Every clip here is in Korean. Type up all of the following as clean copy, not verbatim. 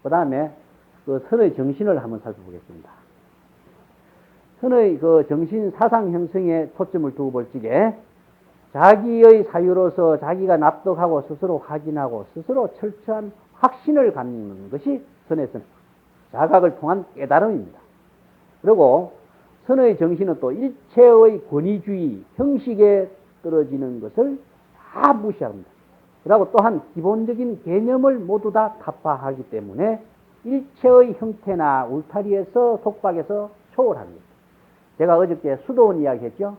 그 다음에 그 선의 정신을 한번 살펴보겠습니다. 선의 그 정신 사상 형성에 초점을 두고 볼 적에 자기의 사유로서 자기가 납득하고 스스로 확인하고 스스로 철저한 확신을 갖는 것이 선에서는 자각을 통한 깨달음입니다. 그리고 선의 정신은 또 일체의 권위주의, 형식에 떨어지는 것을 다 무시합니다. 그리고 또한 기본적인 개념을 모두 다 타파하기 때문에 일체의 형태나 울타리에서 속박에서 초월합니다. 제가 어저께 수도원 이야기 했죠?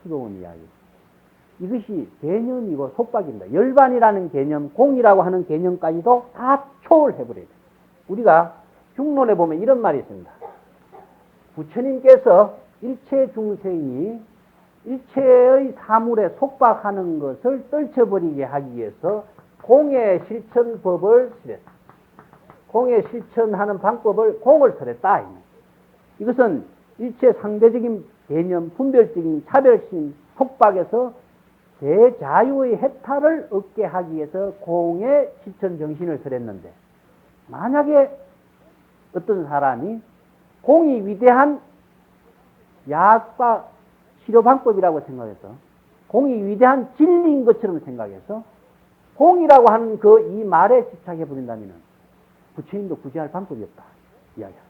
수도원 이야기. 이것이 개념이고 속박입니다. 열반이라는 개념, 공이라고 하는 개념까지도 다 초월해버려요. 우리가 중론에 보면 이런 말이 있습니다. 부처님께서 일체 중생이 일체의 사물에 속박하는 것을 떨쳐버리게 하기 위해서 공의 실천법을 설했다. 공의 실천하는 방법을 공을 설했다. 이것은 일체 상대적인 개념, 분별적인 차별심, 속박에서 대자유의 해탈을 얻게 하기 위해서 공의 실천 정신을 설했는데, 만약에 어떤 사람이 공이 위대한 약과 치료 방법이라고 생각해서, 공이 위대한 진리인 것처럼 생각해서 공이라고 하는 그 이 말에 집착해 버린다면 부처님도 구제할 방법이 없다 이야기야.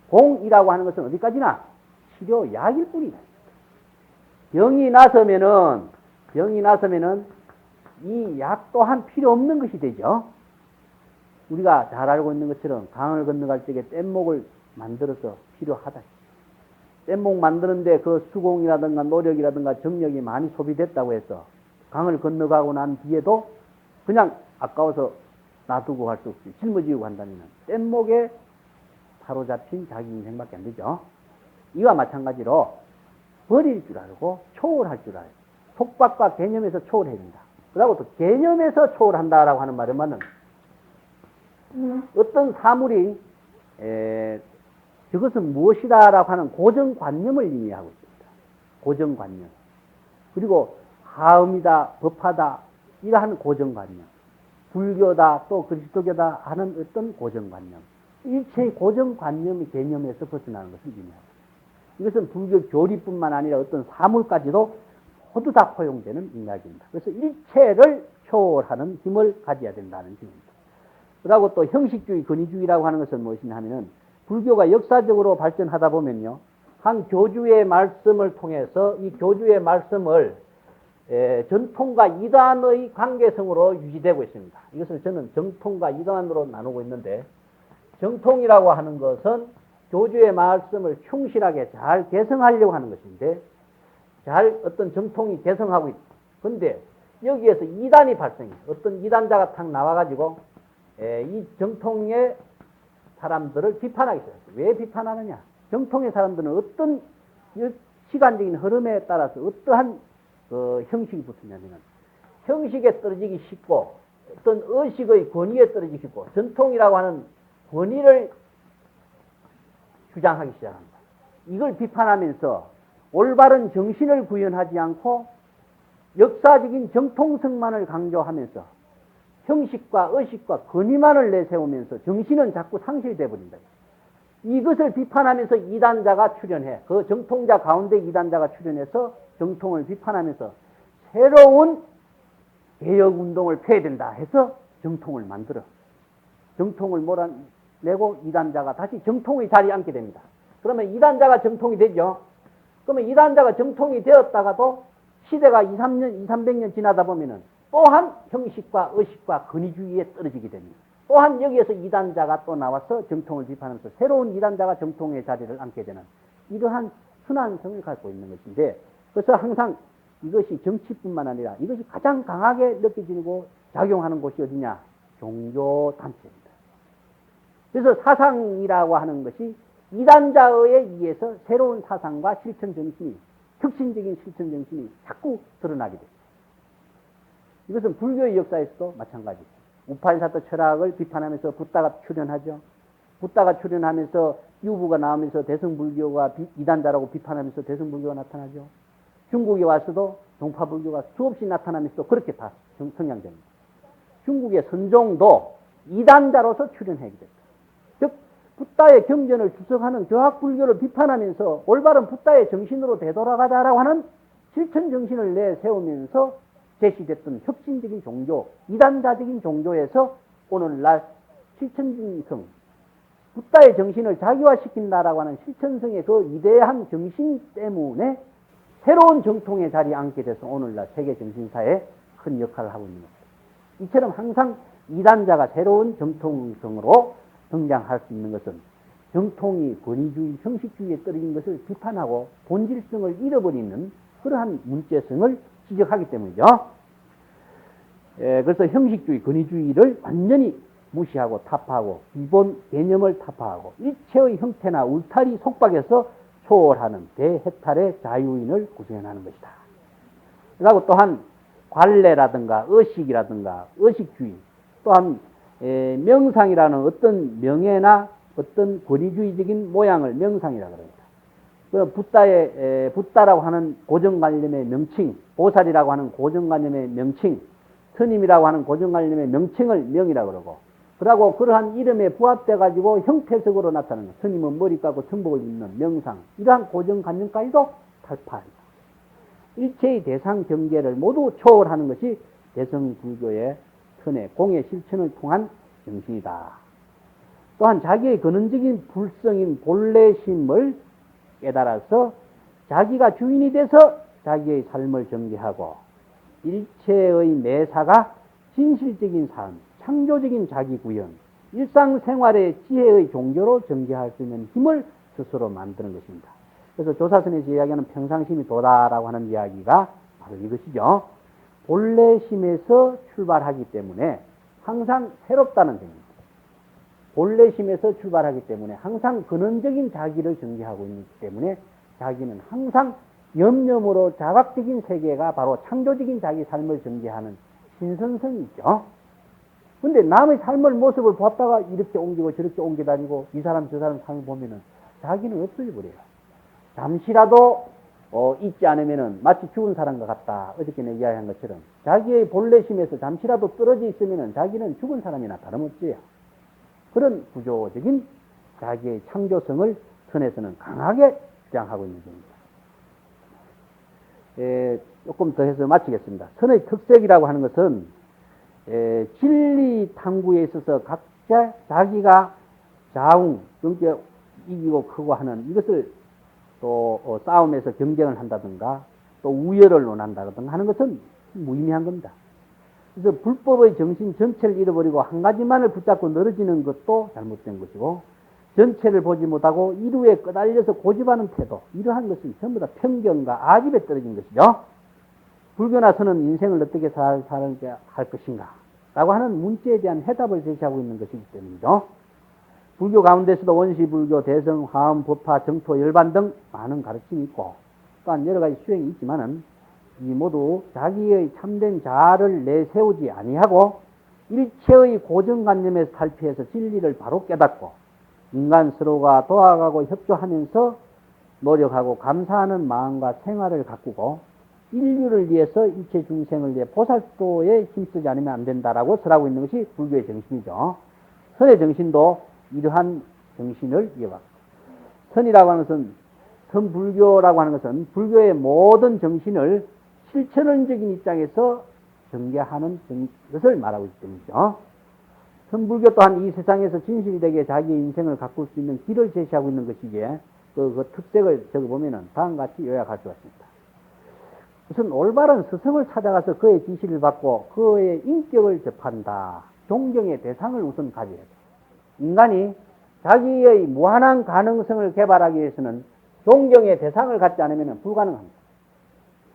공이라고 하는 것은 어디까지나 치료 약일 뿐이다. 병이 나서면은 이 약 또한 필요 없는 것이 되죠. 우리가 잘 알고 있는 것처럼 강을 건너갈 적에 뗏목을 만들어서 필요하다. 뗏목 만드는데 그 수공이라든가 노력이라든가 정력이 많이 소비됐다고 해서 강을 건너가고 난 뒤에도 그냥 아까워서 놔두고 갈 수 없이 짊어지고 한다면 뗏목에 사로잡힌 자기 인생밖에 안 되죠. 이와 마찬가지로 버릴 줄 알고 초월할 줄 알고 속박과 개념에서 초월해야 된다. 그리고 또 개념에서 초월한다라고 하는 말은 어떤 사물이 저것은 무엇이다라고 하는 고정관념을 의미하고 있습니다. 고정관념. 그리고 하음이다, 법하다 이러한 고정관념. 불교다, 또 그리스도교다 하는 어떤 고정관념. 일체의 고정관념의 개념에서 벗어나는 것을 의미합니다. 이것은 불교 교리뿐만 아니라 어떤 사물까지도 모두 다 포용되는 이야기입니다. 그래서 일체를 초월하는 힘을 가져야 된다는 점입니다. 그리고 또 형식주의, 권위주의라고 하는 것은 무엇이냐 하면은 불교가 역사적으로 발전하다 보면요, 한 교주의 말씀을 통해서 이 교주의 말씀을 전통과 이단의 관계성으로 유지되고 있습니다. 이것을 저는 정통과 이단으로 나누고 있는데, 정통이라고 하는 것은 교주의 말씀을 충실하게 잘 개성하려고 하는 것인데, 잘 어떤 정통이 개성하고 있다. 그런데 여기에서 이단이 발생해. 어떤 이단자가 탁 나와가지고 이 정통의 사람들을 비판하기 시작했어요. 왜 비판하느냐? 정통의 사람들은 어떤 시간적인 흐름에 따라서 어떠한 형식이 붙느냐면 형식에 떨어지기 쉽고 어떤 의식의 권위에 떨어지기 쉽고 전통이라고 하는 권위를 주장하기 시작합니다. 이걸 비판하면서 올바른 정신을 구현하지 않고 역사적인 정통성만을 강조하면서 형식과 의식과 권위만을 내세우면서 정신은 자꾸 상실되어 버린다. 이것을 비판하면서 이단자가 출현해. 그 정통자 가운데 이단자가 출현해서 정통을 비판하면서 새로운 개혁운동을 펴야 된다 해서 정통을 만들어. 정통을 몰아내고 이단자가 다시 정통의 자리에 앉게 됩니다. 그러면 이단자가 정통이 되죠. 그러면 이단자가 정통이 되었다가도 시대가 300년 지나다 보면은 또한 형식과 의식과 권위주의에 떨어지게 됩니다. 또한 여기에서 이단자가 또 나와서 정통을 비판하면서 새로운 이단자가 정통의 자리를 앉게 되는 이러한 순환성을 갖고 있는 것인데, 그래서 항상 이것이 정치뿐만 아니라 이것이 가장 강하게 느껴지고 작용하는 곳이 어디냐? 종교 단체입니다. 그래서 사상이라고 하는 것이 이단자에 의해서 새로운 사상과 실천 정신이, 혁신적인 실천 정신이 자꾸 드러나게 됩니다. 이것은 불교의 역사에서도 마찬가지입니다. 우파인사토 철학을 비판하면서 붓다가 출현하죠. 붓다가 출현하면서 유부가 나오면서 대승불교가 이단자라고 비판하면서 대승불교가 나타나죠. 중국에 와서도 동파불교가 수없이 나타나면서 그렇게 다 성향됩니다. 중국의 선종도 이단자로서 출현하게 됐다. 즉 붓다의 경전을 주석하는 교학불교를 비판하면서 올바른 붓다의 정신으로 되돌아가자라고 하는 실천 정신을 내세우면서 제시됐던 혁신적인 종교, 이단자적인 종교에서 오늘날 실천성, 붓다의 정신을 자기화시킨다라고 하는 실천성의 그 위대한 정신 때문에 새로운 정통의 자리에 앉게 돼서 오늘날 세계 정신사에 큰 역할을 하고 있는 겁니다. 이처럼 항상 이단자가 새로운 정통성으로 등장할 수 있는 것은 정통이 권위주의, 형식주의에 떨어진 것을 비판하고 본질성을 잃어버리는 그러한 문제성을 지적하기 때문이죠. 그래서 형식주의, 권위주의를 완전히 무시하고 타파하고 기본 개념을 타파하고 일체의 형태나 울타리 속박에서 초월하는 대해탈의 자유인을 구성해나가는 것이다. 그리고 또한 관례라든가 의식이라든가 의식주의, 또한 명상이라는 어떤 명예나 어떤 권위주의적인 모양을 명상이라고 합니다. 그 붓다라고 하는 고정관념의 명칭, 보살이라고 하는 고정관념의 명칭, 스님이라고 하는 고정관념의 명칭을 명이라고 그러고, 그러고 그러한 이름에 부합돼 가지고 형태적으로 나타나는 것, 스님은 머리 깎고 청복을 입는 명상, 이러한 고정관념까지도 탈파합니다. 일체의 대상 경계를 모두 초월하는 것이 대성불교의 선의 공의 실천을 통한 정신이다. 또한 자기의 근원적인 불성인 본래심을 깨달아서 자기가 주인이 돼서 자기의 삶을 전개하고 일체의 매사가 진실적인 삶, 창조적인 자기구현, 일상생활의 지혜의 종교로 전개할 수 있는 힘을 스스로 만드는 것입니다. 그래서 조사선에서 이야기하는 평상심이 도다라고 하는 이야기가 바로 이것이죠. 본래심에서 출발하기 때문에 항상 새롭다는 점입니다. 본래심에서 출발하기 때문에 항상 근원적인 자기를 전개하고 있기 때문에 자기는 항상 염염으로 자각적인 세계가 바로 창조적인 자기 삶을 전개하는 신선성이 있죠. 근데 남의 삶을 모습을 봤다가 이렇게 옮기고 저렇게 옮겨 다니고 이 사람 저 사람 삶을 보면은 자기는 없어져 버려요. 잠시라도 잊지 않으면은 마치 죽은 사람과 같다. 어저께 내가 이야기한 것처럼 자기의 본래심에서 잠시라도 떨어져 있으면은 자기는 죽은 사람이나 다름없지요. 그런 구조적인 자기의 창조성을 선에서는 강하게 주장하고 있는 점입니다. 조금 더 해서 마치겠습니다. 선의 특색이라고 하는 것은 진리 탐구에 있어서 각자 자기가 자웅, 그러니까 이기고 크고 하는 이것을 또 싸움에서 경쟁을 한다든가 또 우열을 논한다든가 하는 것은 무의미한 겁니다. 그래서 불법의 정신 전체를 잃어버리고 한 가지만을 붙잡고 늘어지는 것도 잘못된 것이고 전체를 보지 못하고 이루에 끄달려서 고집하는 태도, 이러한 것은 전부 다 편견과 아집에 떨어진 것이죠. 불교나서는 인생을 어떻게 살아야 할 것인가 라고 하는 문제에 대한 해답을 제시하고 있는 것이기 때문이죠. 불교 가운데서도 원시불교, 대성, 화엄, 법화, 정토, 열반 등 많은 가르침이 있고 또한 여러 가지 수행이 있지만은 이 모두 자기의 참된 자아를 내세우지 아니하고 일체의 고정관념에서 탈피해서 진리를 바로 깨닫고 인간 서로가 도와가고 협조하면서 노력하고 감사하는 마음과 생활을 가꾸고 인류를 위해서 일체 중생을 위해 보살도에 힘쓰지 않으면 안 된다라고 설하고 있는 것이 불교의 정신이죠. 선의 정신도 이러한 정신을 이어받고, 선이라고 하는 것은, 선불교라고 하는 것은 불교의 모든 정신을 실천론적인 입장에서 전개하는 것을 말하고 있기 때문이죠. 선불교 또한 이 세상에서 진실이 되게 자기의 인생을 가꿀 수 있는 길을 제시하고 있는 것이기에 그 특색을 적어보면 다음과 같이 요약할 수가 있습니다. 우선 올바른 스승을 찾아가서 그의 지시를 받고 그의 인격을 접한다. 존경의 대상을 우선 가져야 돼. 인간이 자기의 무한한 가능성을 개발하기 위해서는 존경의 대상을 갖지 않으면 불가능합니다.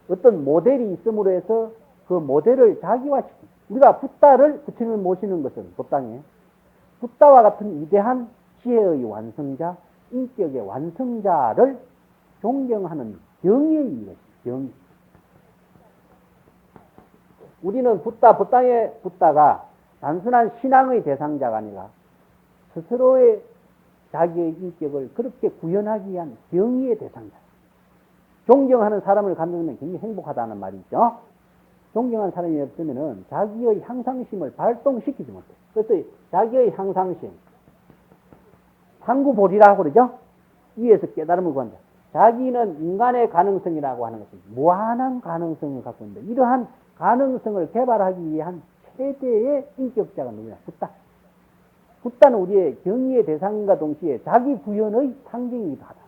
어떤 모델이 있음으로 해서 그 모델을 자기화시킵니다. 우리가 붓다를 부처님을 모시는 것은 법당에 붓다와 같은 위대한 지혜의 완성자, 인격의 완성자를 존경하는 경의의 이것이 경의. 우리는 법당의 붓다가 단순한 신앙의 대상자가 아니라 스스로의 자기의 인격을 그렇게 구현하기 위한 경의의 대상자. 존경하는 사람을 갖는 건 굉장히 행복하다는 말이죠. 존경하는 사람이 없으면은 자기의 향상심을 발동시키지 못해. 그래서 자기의 향상심, 상구보리라고 그러죠? 위에서 깨달음을 구한다. 자기는 인간의 가능성이라고 하는 것은 무한한 가능성을 갖고 있는데, 이러한 가능성을 개발하기 위한 최대의 인격자가 누구냐? 붓다. 붓다는 우리의 경의의 대상과 동시에 자기 구현의 상징이기도 하다.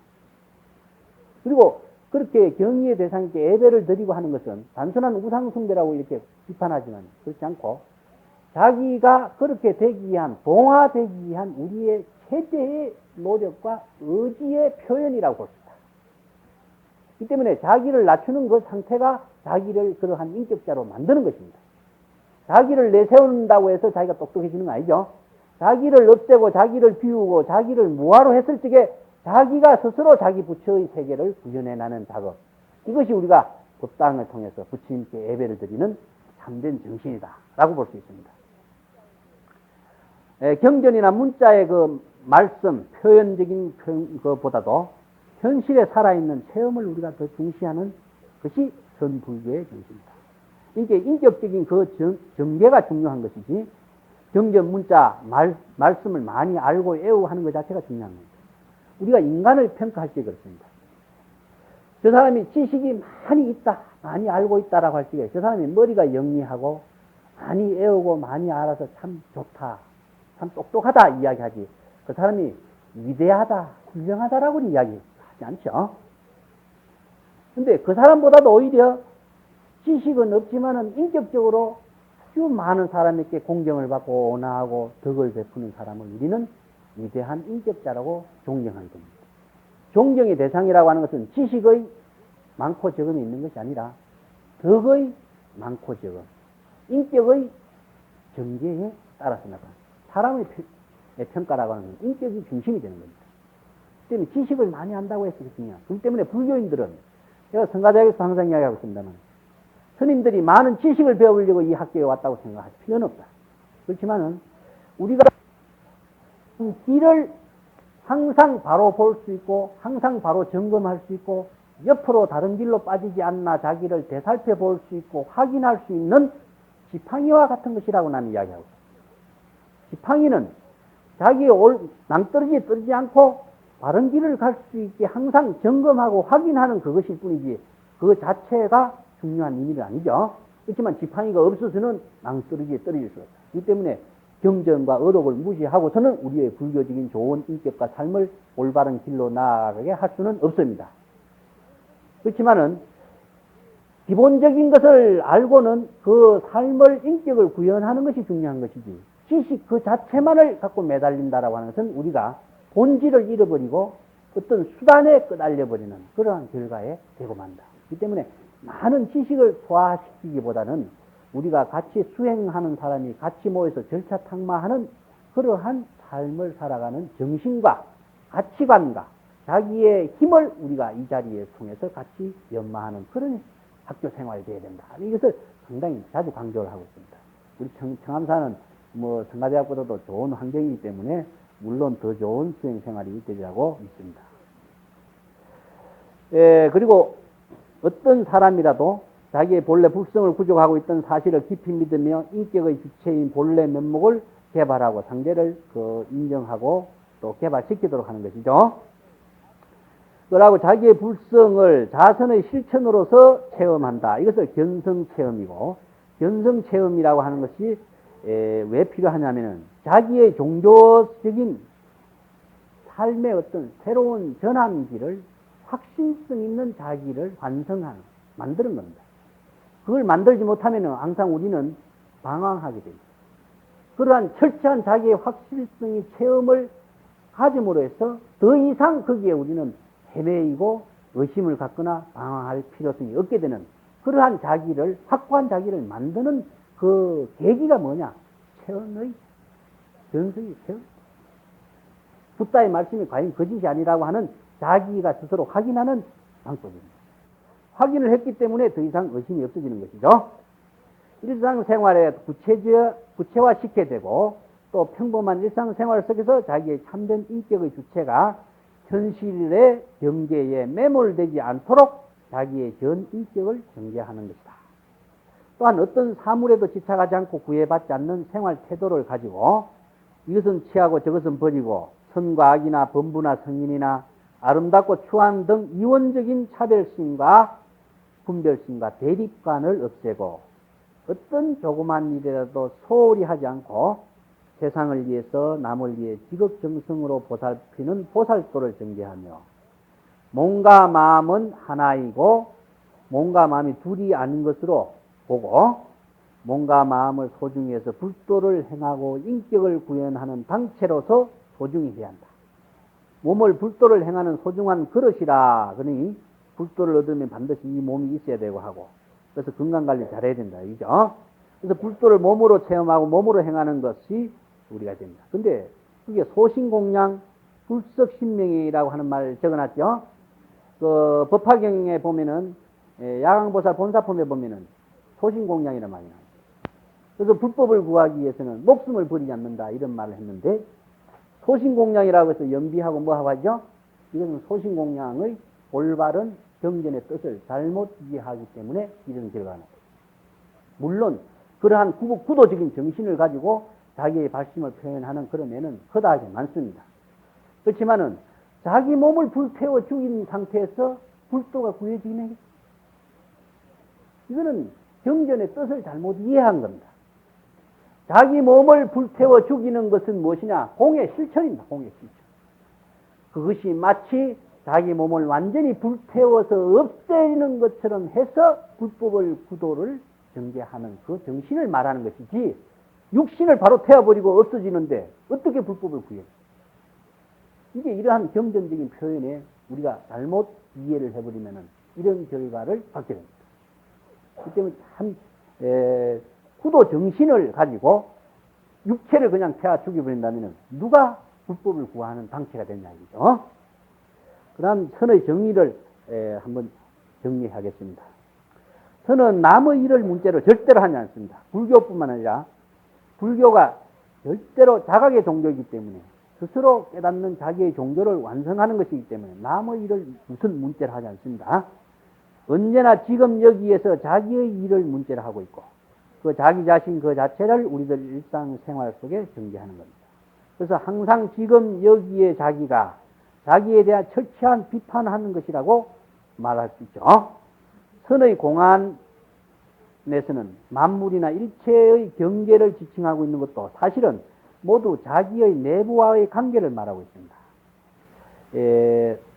그리고 그렇게 경의의 대상께 예배를 드리고 하는 것은 단순한 우상숭배라고 이렇게 비판하지만 그렇지 않고, 자기가 그렇게 되기 위한, 동화되기 위한 우리의 최대의 노력과 의지의 표현이라고 볼 수 있다. 이 때문에 자기를 낮추는 그 상태가 자기를 그러한 인격자로 만드는 것입니다. 자기를 내세운다고 해서 자기가 똑똑해지는 거 아니죠. 자기를 없애고 자기를 비우고 자기를 무화로 했을 적에 자기가 스스로 자기 부처의 세계를 구현해나는 작업, 이것이 우리가 법당을 통해서 부처님께 예배를 드리는 참된 정신이다 라고 볼 수 있습니다. 경전이나 문자의 그 말씀, 표현적인 것보다도 현실에 살아있는 체험을 우리가 더 중시하는 것이 선불교의 정신이다. 이게 인격적인 그 전개가 중요한 것이지, 경전, 문자, 말씀을 많이 알고 애우고 하는 것 자체가 중요한 겁니다. 우리가 인간을 평가할 때 그렇습니다. 저 사람이 지식이 많이 있다, 많이 알고 있다라고 할 적에 저 사람이 머리가 영리하고 많이 애우고 많이 알아서 참 좋다, 참 똑똑하다 이야기하지, 그 사람이 위대하다, 훌륭하다라고는 이야기하지 않죠. 근데 그 사람보다도 오히려 지식은 없지만은 인격적으로 아주 많은 사람에게 공경을 받고 온화하고 덕을 베푸는 사람을 우리는 위대한 인격자라고 존경하는 겁니다. 존경의 대상이라고 하는 것은 지식의 많고 적음이 있는 것이 아니라 덕의 많고 적음, 인격의 전개에 따라서 나타납니다. 사람의 평가라고 하는 건 인격이 중심이 되는 겁니다. 때문에 지식을 많이 한다고 해서 그렇군요. 그렇기 때문에 불교인들은, 제가 성가대학에서 항상 이야기하고 있습니다만, 스님들이 많은 지식을 배우려고 이 학교에 왔다고 생각할 필요는 없다. 그렇지만은 우리가 길을 항상 바로 볼 수 있고 항상 바로 점검할 수 있고 옆으로 다른 길로 빠지지 않나 자기를 되살펴 볼 수 있고 확인할 수 있는 지팡이와 같은 것이라고 나는 이야기하고 있습니다. 지팡이는 자기의 낭떠러지에 떨어지지 않고 바른 길을 갈 수 있게 항상 점검하고 확인하는 그것일 뿐이지 그 자체가 중요한 의미는 아니죠. 그렇지만 지팡이가 없어서는 낭떠러지에 떨어질 수가 있다. 이 때문에 경전과 어록을 무시하고서는 우리의 불교적인 좋은 인격과 삶을 올바른 길로 나아가게 할 수는 없습니다. 그렇지만은 기본적인 것을 알고는 그 삶을, 인격을 구현하는 것이 중요한 것이지, 지식 그 자체만을 갖고 매달린다라고 하는 것은 우리가 본질을 잃어버리고 어떤 수단에 끄달려버리는 그러한 결과에 되고 만다. 이 때문에 많은 지식을 소화시키기보다는 우리가 같이 수행하는 사람이 같이 모여서 절차탕마하는 그러한 삶을 살아가는 정신과 가치관과 자기의 힘을 우리가 이 자리에 통해서 같이 연마하는 그런 학교 생활이 되어야 된다. 이것을 상당히 자주 강조를 하고 있습니다. 우리 청암사는 뭐 성가대학보다도 좋은 환경이기 때문에 물론 더 좋은 수행 생활이 되리라고 믿습니다. 그리고 어떤 사람이라도 자기의 본래 불성을 구족하고 있던 사실을 깊이 믿으며 인격의 주체인 본래 면목을 개발하고 상대를 인정하고 또 개발시키도록 하는 것이죠. 그러고 자기의 불성을 자선의 실천으로서 체험한다. 이것을 견성체험이고, 견성체험이라고 하는 것이 왜 필요하냐면은 자기의 종교적인 삶의 어떤 새로운 전환기를, 확신성 있는 자기를 완성하는, 만드는 겁니다. 그걸 만들지 못하면은 항상 우리는 방황하게 됩니다. 그러한 철저한 자기의 확실성의 체험을 가짐으로 해서 더 이상 거기에 우리는 헤매이고 의심을 갖거나 방황할 필요성이 없게 되는 그러한 자기를, 확고한 자기를 만드는 그 계기가 뭐냐? 체험의 견성의 체험. 붓다의 말씀이 과연 거짓이 아니라고 하는 자기가 스스로 확인하는 방법입니다. 확인을 했기 때문에 더 이상 의심이 없어지는 것이죠. 일상생활에 구체화시켜야 되고, 또 평범한 일상생활 속에서 자기의 참된 인격의 주체가 현실의 경계에 매몰되지 않도록 자기의 전 인격을 경계하는 것이다. 또한 어떤 사물에도 지착하지 않고 구애받지 않는 생활 태도를 가지고 이것은 취하고 저것은 버리고 선과 악이나 범부나 성인이나 아름답고 추한 등 이원적인 차별심과 분별심과 대립관을 없애고 어떤 조그만 일이라도 소홀히 하지 않고 세상을 위해서 남을 위해 지극정성으로 보살피는 보살도를 전개하며 몸과 마음은 하나이고 몸과 마음이 둘이 아닌 것으로 보고 몸과 마음을 소중히 해서 불도를 행하고 인격을 구현하는 당체로서 소중히 해야 한다. 몸을 불도를 행하는 소중한 그릇이라. 그러니 불도를 얻으면 반드시 이 몸이 있어야 되고 하고, 그래서 건강관리 잘해야 된다. 이죠? 그래서 불도를 몸으로 체험하고 몸으로 행하는 것이 우리가 됩니다. 근데 그게 소신공양 불석신명이라고 하는 말을 적어놨죠? 그 법화경에 보면은, 야광보살 본사품에 보면은 소신공양이라는 말이 나와요. 그래서 불법을 구하기 위해서는 목숨을 버리지 않는다. 이런 말을 했는데, 소신공양이라고 해서 연비하고 뭐하고 하죠? 이것은 소신공양의 올바른 경전의 뜻을 잘못 이해하기 때문에 이런 결과가 나옵니다. 물론 그러한 구도적인 정신을 가지고 자기의 발심을 표현하는 그런 애는 허다하게 많습니다. 그렇지만은 자기 몸을 불태워 죽인 상태에서 불도가 구해지네. 이거는 경전의 뜻을 잘못 이해한 겁니다. 자기 몸을 불태워 죽이는 것은 무엇이냐? 공의 실천입니다. 공의 실천. 그것이 마치 자기 몸을 완전히 불태워서 없애는 것처럼 해서 불법을 구도를 전개하는 그 정신을 말하는 것이지, 육신을 바로 태워버리고 없어지는데 어떻게 불법을 구해? 이게 이러한 경전적인 표현에 우리가 잘못 이해를 해버리면 이런 결과를 받게 됩니다. 그 때문에 참 구도 정신을 가지고 육체를 그냥 태워 죽여버린다면 누가 불법을 구하는 당체가 됐냐 이죠. 그 다음 선의 정의를 한번 정리하겠습니다. 선은 남의 일을 문제로 절대로 하지 않습니다. 불교뿐만 아니라 불교가 절대로 자각의 종교이기 때문에 스스로 깨닫는 자기의 종교를 완성하는 것이기 때문에 남의 일을 무슨 문제로 하지 않습니다. 언제나 지금 여기에서 자기의 일을 문제로 하고 있고 그 자기 자신 그 자체를 우리들 일상생활 속에 전개하는 겁니다. 그래서 항상 지금 여기에 자기가 자기에 대한 철저한 비판하는 것이라고 말할 수 있죠. 선의 공안에서는 만물이나 일체의 경계를 지칭하고 있는 것도 사실은 모두 자기의 내부와의 관계를 말하고 있습니다.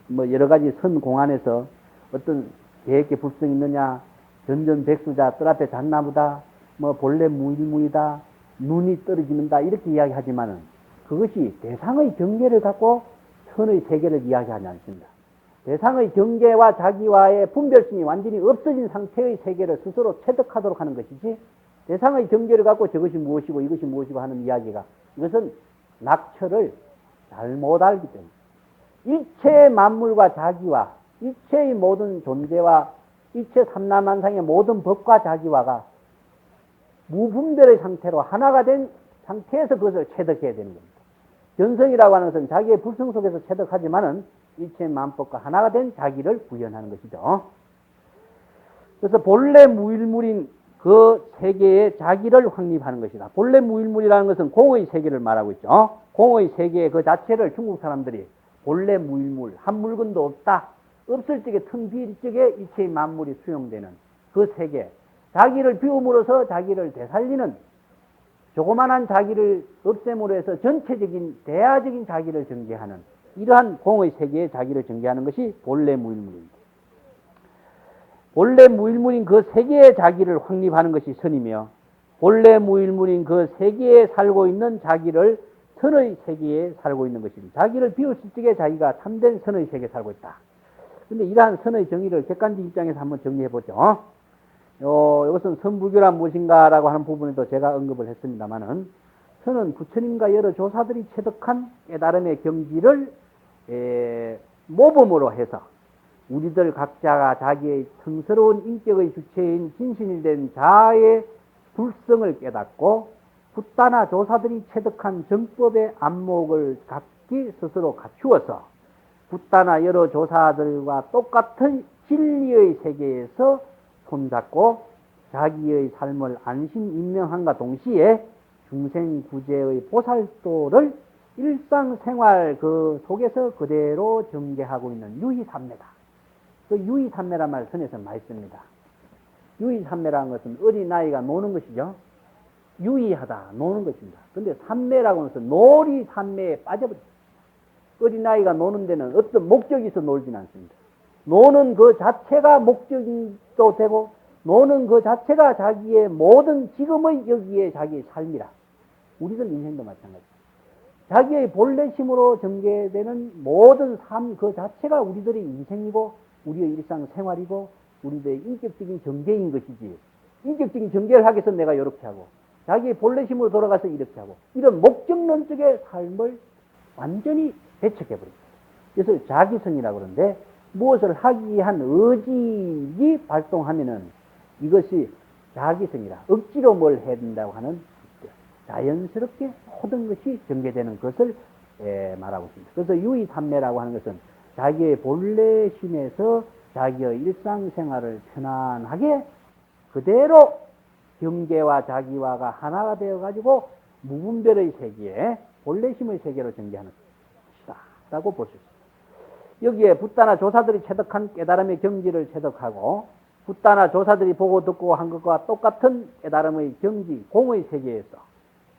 뭐 여러 가지 선 공안에서 어떤 계획에 불성이 있느냐, 전전백수자, 뜰 앞에 잣나무다, 뭐 본래 무일무이다, 눈이 떨어지는다 이렇게 이야기하지만은 그것이 대상의 경계를 갖고 선의 세계를 이야기하지 않습니다. 대상의 경계와 자기와의 분별심이 완전히 없어진 상태의 세계를 스스로 체득하도록 하는 것이지, 대상의 경계를 갖고 저것이 무엇이고 이것이 무엇이고 하는 이야기가, 이것은 낙처를 잘못 알기 때문에 일체의 만물과 자기와 일체의 모든 존재와 일체 삼라만상의 모든 법과 자기와가 무분별의 상태로 하나가 된 상태에서 그것을 체득해야 되는 겁니다. 견성이라고 하는 것은 자기의 불성 속에서 체득하지만은 일체 만법과 하나가 된 자기를 구현하는 것이죠. 그래서 본래 무일물인 그 세계의 자기를 확립하는 것이다. 본래 무일물이라는 것은 공의 세계를 말하고 있죠. 공의 세계 그 자체를 중국 사람들이 본래 무일물, 한 물건도 없다, 없을 적에 텅 비일 적에 일체의 만물이 수용되는 그 세계, 자기를 비움으로써 자기를 되살리는, 조그만한 자기를 없앰으로 해서 전체적인 대야적인 자기를 전개하는 이러한 공의 세계에 자기를 전개하는 것이 본래 무일물입니다. 본래 무일물인 그 세계의 자기를 확립하는 것이 선이며, 본래 무일물인 그 세계에 살고 있는 자기를 선의 세계에 살고 있는 것입니다. 자기를 비웠을 적에 자기가 참된 선의 세계에 살고 있다. 그런데 이러한 선의 정의를 객관적 입장에서 한번 정리해 보죠. 이것은 선불교란 무엇인가라고 하는 부분에도 제가 언급을 했습니다만은, 선은 부처님과 여러 조사들이 체득한 깨달음의 경지를 모범으로 해서 우리들 각자가 자기의 성스러운 인격의 주체인 진신이 된 자아의 불성을 깨닫고 붓다나 조사들이 체득한 정법의 안목을 각기 스스로 갖추어서 붓다나 여러 조사들과 똑같은 진리의 세계에서 손잡고 자기의 삶을 안심 임명함과 동시에 중생구제의 보살도를 일상생활 그 속에서 그대로 전개하고 있는 유희삼매다. 그 유희삼매란 말을 선에서 많이 씁니다. 유희삼매라는 것은 어린아이가 노는 것이죠. 유희하다, 노는 것입니다. 근데 삼매라고 해서 놀이 삼매에 빠져버립니다. 어린아이가 노는 데는 어떤 목적이 있어 놀지는 않습니다. 노는 그 자체가 목적도 되고 노는 그 자체가 자기의 모든 지금의 여기에 자기의 삶이라. 우리들 인생도 마찬가지입니다. 자기의 본래심으로 전개되는 모든 삶 그 자체가 우리들의 인생이고 우리의 일상생활이고 우리들의 인격적인 전개인 것이지, 인격적인 전개를 하기 위해서 내가 이렇게 하고 자기의 본래심으로 돌아가서 이렇게 하고 이런 목적론적의 삶을 완전히 배척해버립니다. 그래서 자기성이라고 그러는데 무엇을 하기 위한 의지가 발동하면은 이것이 자기성이라. 억지로 뭘 해야 된다고 하는 자연스럽게 모든 것이 전개되는 것을 말하고 있습니다. 그래서 유의삼매라고 하는 것은 자기의 본래심에서 자기의 일상생활을 편안하게 그대로 경계와 자기와가 하나가 되어가지고 무분별의 세계에 본래심의 세계로 전개하는 것이다 라고 볼 수 있습니다. 여기에 붓다나 조사들이 체득한 깨달음의 경지를 체득하고 붓다나 조사들이 보고 듣고 한 것과 똑같은 깨달음의 경지, 공의 세계에서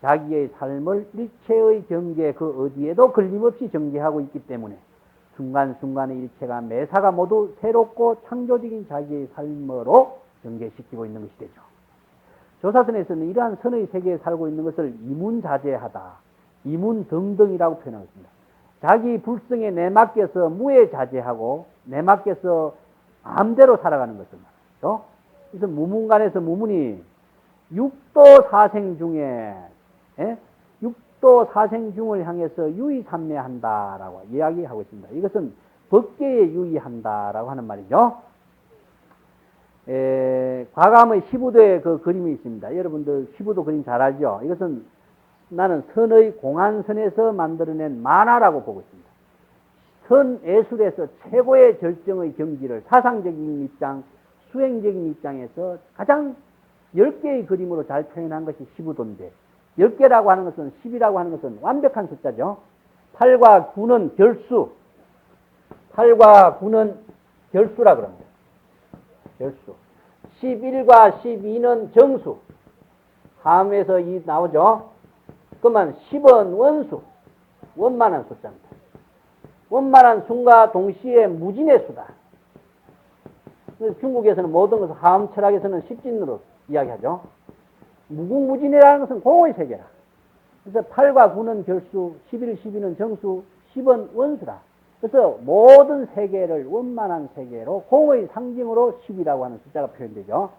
자기의 삶을 일체의 경계 그 어디에도 걸림없이 전개하고 있기 때문에 순간순간의 일체가 매사가 모두 새롭고 창조적인 자기의 삶으로 전개시키고 있는 것이 되죠. 조사선에서는 이러한 선의 세계에 살고 있는 것을 이문자재하다, 이문등등이라고 표현하겠습니다. 자기 불성에 내맡겨서 무에자재하고 내맡겨서 마음대로 살아가는 것을 말이죠. 그래서 무문간에서 무문이 육도 사생 중에 육도 사생 중을 향해서 유의삼매한다라고 이야기하고 있습니다. 이것은 법계에 유의한다라고 하는 말이죠. 과감의 시부도의 그 그림이 있습니다. 여러분들 시부도 그림 잘 알죠? 이것은 나는 선의 공안선에서 만들어낸 만화라고 보고 있습니다. 선 예술에서 최고의 절정의 경지를 사상적인 입장, 수행적인 입장에서 가장 10개의 그림으로 잘 표현한 것이 시부도인데 10개라고 하는 것은 10이라고 하는 것은 완벽한 숫자죠. 8과 9는 결수, 8과 9는 결수라 그럽니다. 결수. 11과 12는 정수. 함에서 이 나오죠. 그러면 10은 원수. 원만한 숫자입니다. 원만한 수가 동시에 무진의 수다. 중국에서는 모든 것을 하음 철학에서는 십진으로 이야기하죠. 무궁무진이라는 것은 공의 세계라. 그래서 8과 9는 결수, 11, 12는 정수, 10은 원수라. 그래서 모든 세계를 원만한 세계로 공의 상징으로 10이라고 하는 숫자가 표현되죠.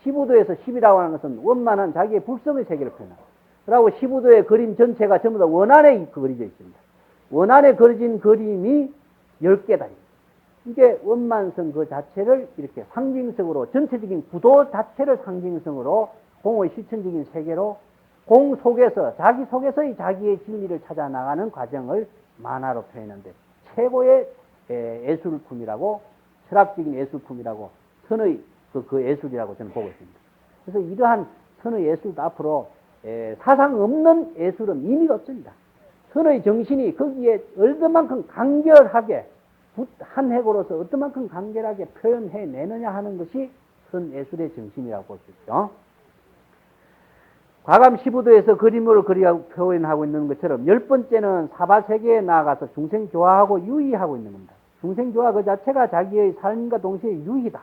시부도에서 10이라고 하는 것은 원만한 자기의 불성의 세계를 표현합니다. 그리고 시부도의 그림 전체가 전부 다 원안에 그려져 있습니다. 원안에 그려진 그림이 10개다. 이게 원만성 그 자체를 이렇게 상징성으로 전체적인 구도 자체를 상징성으로 공의 실천적인 세계로 공 속에서 자기 속에서의 자기의 진리를 찾아 나가는 과정을 만화로 표현하는데 최고의 예술품이라고 철학적인 예술품이라고 선의 그 예술이라고 저는 보고 있습니다. 그래서 이러한 선의 예술도 앞으로 사상 없는 예술은 의미가 없습니다. 선의 정신이 거기에 얼마만큼 간결하게 한 획으로서 어떠만큼 간결하게 표현해내느냐 하는 것이 선 예술의 정신이라고 볼 수 있죠. 과감 시부도에서 그림을 표현하고 있는 것처럼 10번째는 사바세계에 나아가서 중생 조화하고 유의하고 있는 겁니다. 중생 조화 그 자체가 자기의 삶과 동시에 유의다.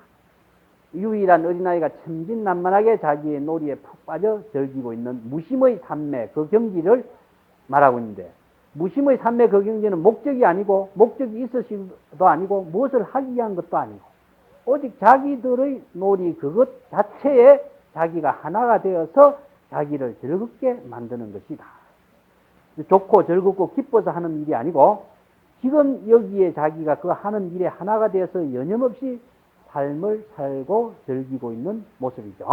유의란 어린아이가 천진난만하게 자기의 놀이에 푹 빠져 즐기고 있는 무심의 삼매 그 경지를 말하고 있는데 무심의 삼매 그 경지는 목적이 아니고 목적이 있으시도 아니고 무엇을 하기 위한 것도 아니고 오직 자기들의 놀이 그것 자체에 자기가 하나가 되어서 자기를 즐겁게 만드는 것이다. 좋고 즐겁고 기뻐서 하는 일이 아니고 지금 여기에 자기가 그 하는 일에 하나가 되어서 여념없이 삶을 살고 즐기고 있는 모습이죠.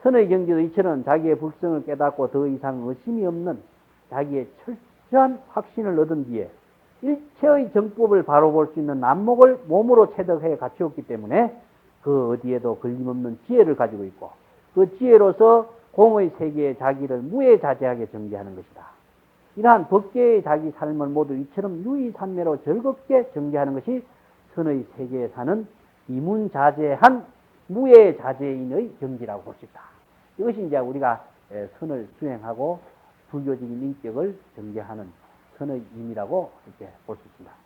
선의 경지도 이처럼 자기의 불성을 깨닫고 더 이상 의심이 없는 자기의 철저한 확신을 얻은 뒤에 일체의 정법을 바로 볼 수 있는 안목을 몸으로 체득해 갖추었기 때문에 그 어디에도 걸림없는 지혜를 가지고 있고 그 지혜로서 공의 세계의 자기를 무해자재하게 정죄하는 것이다. 이러한 법계의 자기 삶을 모두 이처럼 유의산매로 즐겁게 정죄하는 것이 선의 세계에 사는 이문자재한 무해자재인의 정지라고 볼 수 있다. 이것이 이제 우리가 선을 수행하고 불교적인 인격을 정죄하는 선의 임이라고 이렇게 볼 수 있습니다.